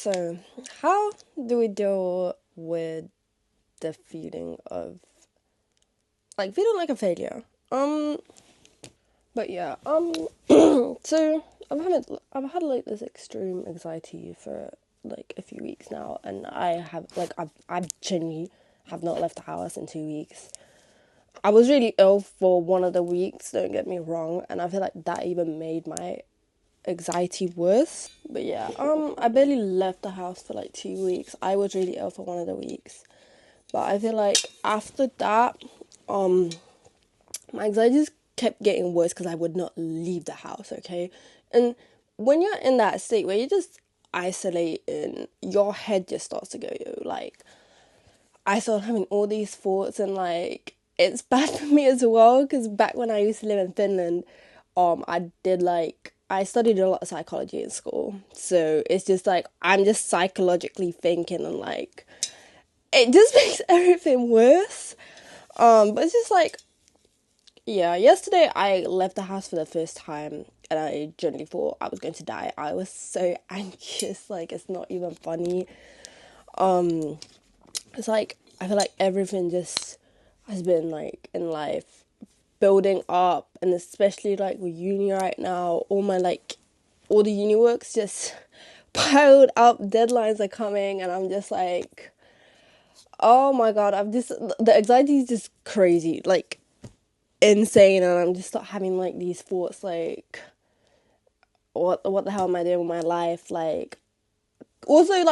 So, how do we deal with the feeling of feeling like a failure? But yeah, so I've had like this extreme anxiety for like a few weeks now, and I genuinely have not left the house in 2 weeks. I was really ill for one of the weeks, don't get me wrong, and I feel like that even made my anxiety worse. But yeah, I barely left the house for like 2 weeks. I was really ill for one of the weeks. But I feel like after that, my anxiety just kept getting worse because I would not leave the house, okay? And when you're in that state where you just isolate and your head just starts to go, I started having all these thoughts, and it's bad for me as well because back when I used to live in Finland, I studied a lot of psychology in school. So it's just I'm just psychologically thinking, and it just makes everything worse. But it's just yeah, yesterday I left the house for the first time and I genuinely thought I was going to die. I was so anxious, it's not even funny. It's I feel like everything just has been in life building up, and especially with uni right now, all the uni work's just piled up, deadlines are coming, and I'm just oh my god, the anxiety is just crazy, insane, and I'm just start having these thoughts what the hell am I doing with my life? Also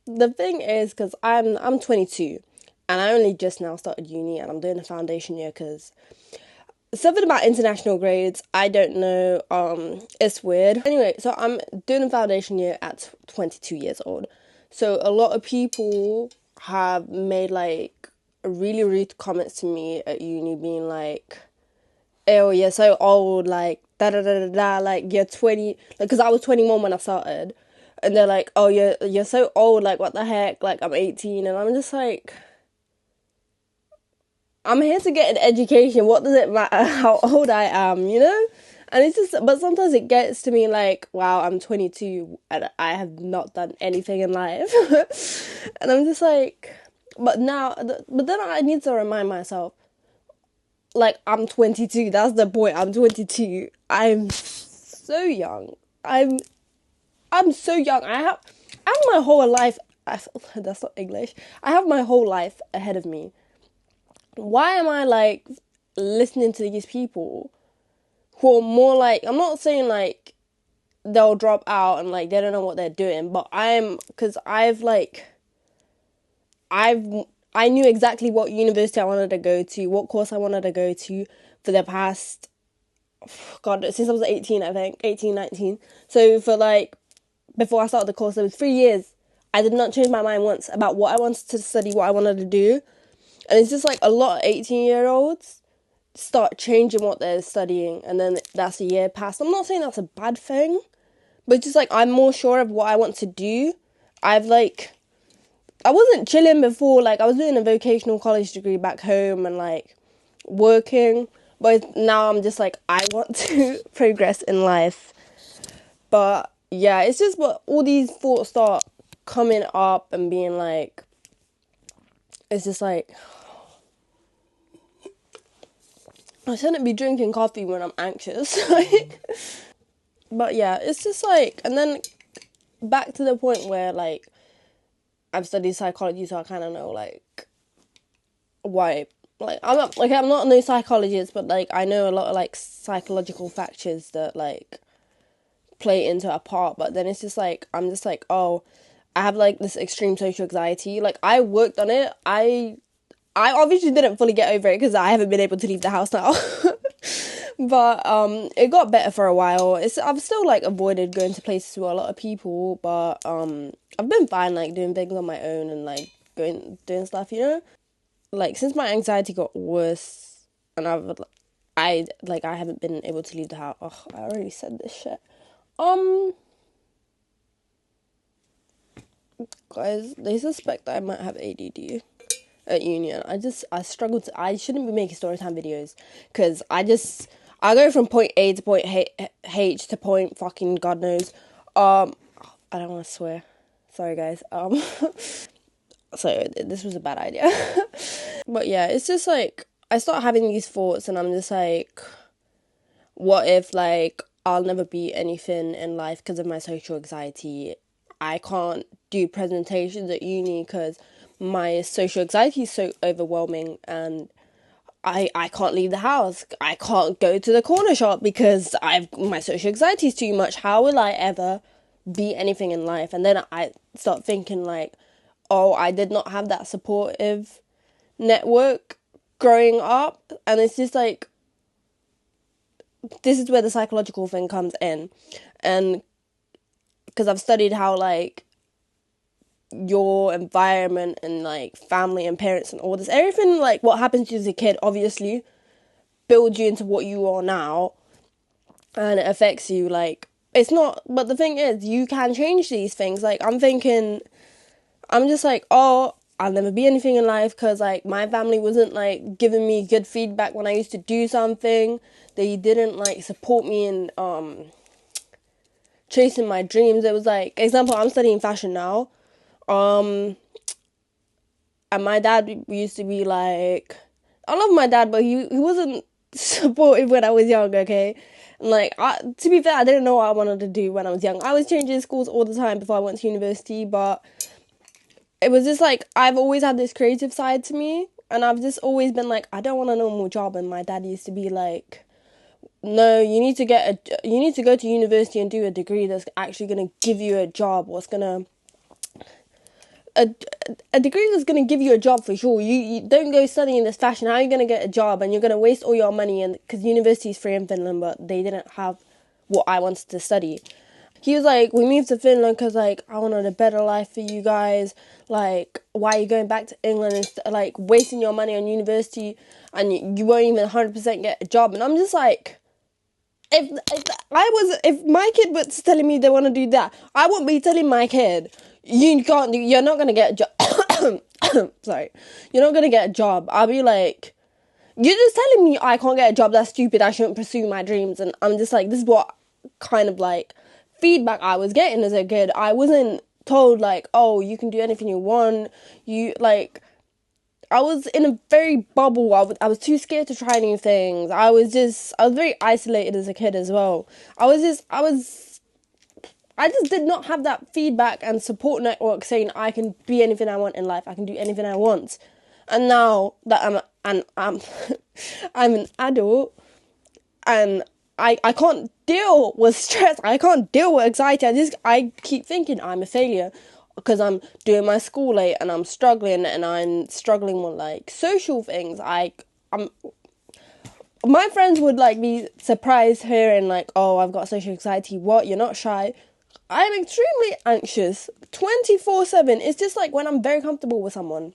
the thing is, because I'm 22 and I only just now started uni and I'm doing a foundation year because something about international grades, I don't know, it's weird. Anyway, so I'm doing a foundation year at 22 years old. So a lot of people have made really rude comments to me at uni, being oh, you're so old, da da da da da, you're 20, because I was 21 when I started, and they're oh, you're so old, what the heck, I'm 18, and I'm just I'm here to get an education, what does it matter how old I am, you know? And it's just, but sometimes it gets to me wow, I'm 22, and I have not done anything in life, and I'm just but then I need to remind myself, I'm 22. That's the point. I'm 22. I'm so young. I'm so young. I have my whole life. That's not English. I have my whole life ahead of me. Why am I listening to these people who are more I'm not saying they'll drop out and they don't know what they're doing, but because I knew exactly what university I wanted to go to, what course I wanted to go to for the past, God, since I was 18, I think, 18, 19. So for before I started the course, it was 3 years. I did not change my mind once about what I wanted to study, what I wanted to do. And it's just a lot of 18-year-olds start changing what they're studying, and then that's a year past. I'm not saying that's a bad thing, but just I'm more sure of what I want to do. I wasn't chilling before, I was doing a vocational college degree back home and working, but now I'm just I want to progress in life. But yeah, it's just what all these thoughts start coming up and being it's just I shouldn't be drinking coffee when I'm anxious. But yeah, it's just and then back to the point where I've studied psychology, so I kind of know why. I'm not no psychologist, but I know a lot of psychological factors that play into a part. But then it's just I'm just oh, I have this extreme social anxiety. I worked on it. I obviously didn't fully get over it because I haven't been able to leave the house now. But it got better for a while. I've still avoided going to places with a lot of people, but I've been fine doing things on my own and doing stuff, you know? Since my anxiety got worse and I haven't been able to leave the house. Oh, I already said this shit. Guys, they suspect that I might have ADD at union. I struggle I shouldn't be making story time videos because I go from point A to point H to point fucking God knows. I don't want to swear. Sorry, guys. So this was a bad idea. But yeah, it's just like, I start having these thoughts and I'm just like, what if, like, I'll never be anything in life because of my social anxiety. I can't do presentations at uni because my social anxiety is so overwhelming, and I can't leave the house. I can't go to the corner shop because my social anxiety is too much. How will I ever be anything in life? And then I start thinking like, oh, I did not have that supportive network growing up. And it's just like, this is where the psychological thing comes in. And because I've studied how, like, your environment and, like, family and parents and all this, everything, like, what happens to you as a kid, obviously, builds you into what you are now. And it affects you, like, it's not, but the thing is, you can change these things. Like, I'm just like, oh, I'll never be anything in life because, like, my family wasn't, like, giving me good feedback when I used to do something. They didn't, like, support me in, chasing my dreams. It was, like, example, I'm studying fashion now. And my dad used to be, like, I love my dad, but he wasn't supportive when I was young, okay? And, like, to be fair, I didn't know what I wanted to do when I was young. I was changing schools all the time before I went to university, but it was just like, I've always had this creative side to me, and I've just always been like, I don't want a normal job. And my dad used to be like, no, you need to go to university and do a degree that's actually going to give you a job, a degree that's going to give you a job for sure. You don't go studying this fashion. How are you going to get a job? And you're going to waste all your money, and because university is free in Finland, but they didn't have what I wanted to study. He was like, we moved to Finland because, like, I wanted a better life for you guys. Like, why are you going back to England and, like, wasting your money on university and you won't even 100% get a job? And I'm just like, if my kid was telling me they want to do that, I wouldn't be telling my kid, you're not going to get a job. Sorry. You're not going to get a job. I'll be like, you're just telling me I can't get a job. That's stupid. I shouldn't pursue my dreams. And I'm just like, this is what kind of, like, feedback I was getting as a kid. I wasn't told, like, oh, you can do anything you want. I was in a very bubble. I was too scared to try new things. I was very isolated as a kid as well. I just did not have that feedback and support network saying I can be anything I want in life. I can do anything I want. And now that I'm I'm an adult, and I can't deal with stress. I can't deal with anxiety. I keep thinking I'm a failure because I'm doing my school late and I'm struggling with, like, social things. My friends would, like, be surprised hearing, like, oh, I've got social anxiety. What? You're not shy? I'm extremely anxious 24/7. It's just like when I'm very comfortable with someone,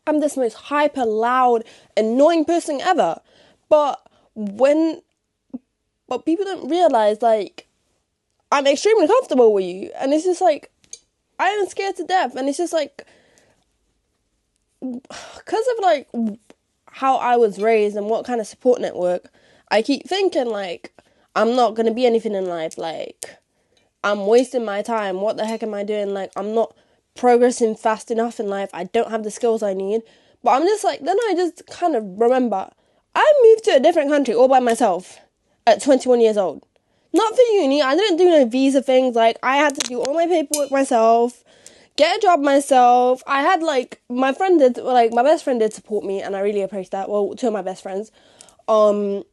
I'm this most hyper loud, annoying person ever. But people don't realize, like, I'm extremely comfortable with you. And it's just like, I am scared to death. And it's just like, because of, like, how I was raised and what kind of support network, I keep thinking, like, I'm not going to be anything in life. Like, I'm wasting my time. What the heck am I doing? Like, I'm not progressing fast enough in life. I don't have the skills I need. But I'm just like, then I just kind of remember, I moved to a different country all by myself at 21 years old. Not for uni. I didn't do no visa things. Like, I had to do all my paperwork myself, get a job myself. I had, like, my best friend did support me, and I really appreciate that. Well, two of my best friends. I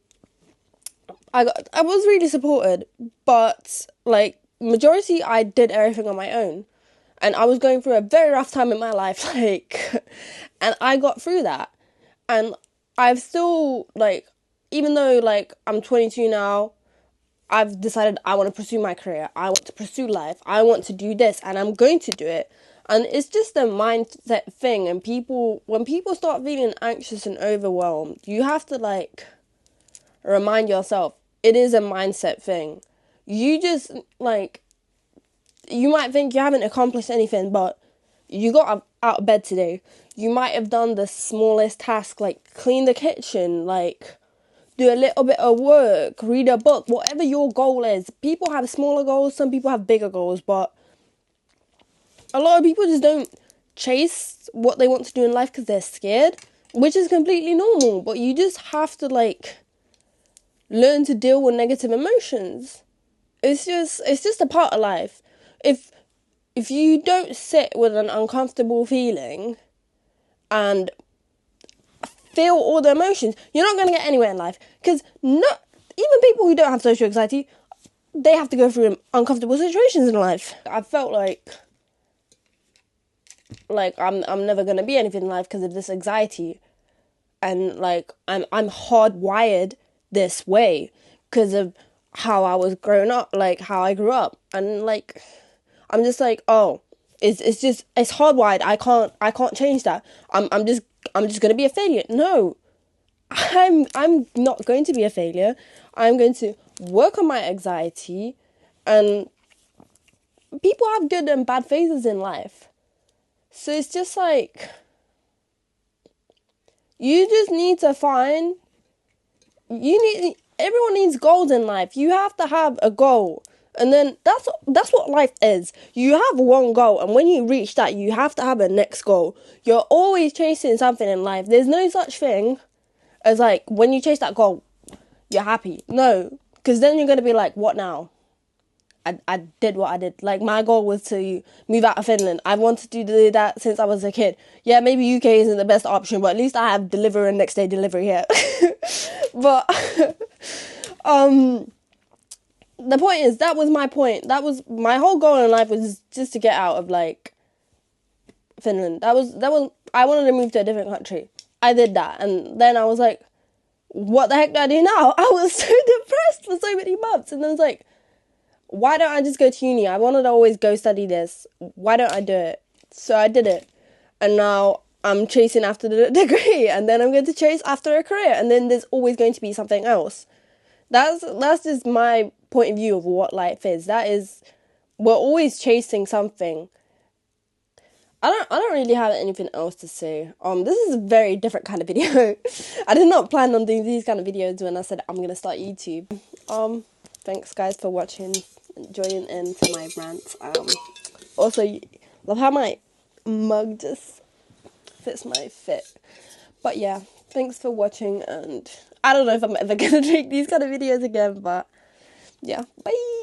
was really supported, but, like, majority, I did everything on my own. And I was going through a very rough time in my life, like, and I got through that. And I've still, like, even though, like, I'm 22 now, I've decided I want to pursue my career. I want to pursue life. I want to do this, and I'm going to do it. And it's just a mindset thing. And when people start feeling anxious and overwhelmed, you have to, like, remind yourself, it is a mindset thing. You just, like, you might think you haven't accomplished anything, but you got out of bed today. You might have done the smallest task, like clean the kitchen, like do a little bit of work, read a book, whatever your goal is. People have smaller goals, some people have bigger goals, but a lot of people just don't chase what they want to do in life because they're scared, which is completely normal. But you just have to, like, learn to deal with negative emotions. It's just a part of life. If you don't sit with an uncomfortable feeling and feel all the emotions, you're not going to get anywhere in life. Because even people who don't have social anxiety, they have to go through uncomfortable situations in life. I felt like I'm never going to be anything in life because of this anxiety. And, like, I'm hardwired this way because of how I was growing up, like, how I grew up. And, like, I'm just like, oh, it's hardwired. I can't change that. I'm just gonna be a failure. No, I'm not going to be a failure. I'm going to work on my anxiety, and people have good and bad phases in life. So it's just like, you just need to find, everyone needs goals in life. You have to have a goal. And then that's what life is. You have one goal, and when you reach that, you have to have a next goal. You're always chasing something in life. There's no such thing as, like, when you chase that goal, you're happy. No, because then you're going to be like, what now? I did what I did. Like, my goal was to move out of Finland. I wanted to do that since I was a kid. Yeah, maybe UK isn't the best option, but at least I have deliver and next day delivery here. But, the point is, that was my point. That was my whole goal in life, was just to get out of, like, Finland. That was I wanted to move to a different country. I did that, and then I was like, what the heck do I do now? I was so depressed for so many months, and then I was like, why don't I just go to uni? I wanted to always go study this. Why don't I do it? So I did it, and now I'm chasing after the degree, and then I'm going to chase after a career, and then there's always going to be something else. That's just my point of view of what life is. That is, we're always chasing something. I don't really have anything else to say. This is a very different kind of video. I did not plan on doing these kind of videos when I said I'm gonna start YouTube. Thanks guys for watching, joining into my rant. Also, love how my mug just fits my fit. But yeah, thanks for watching, and I don't know if I'm ever gonna make these kind of videos again, but yeah, bye!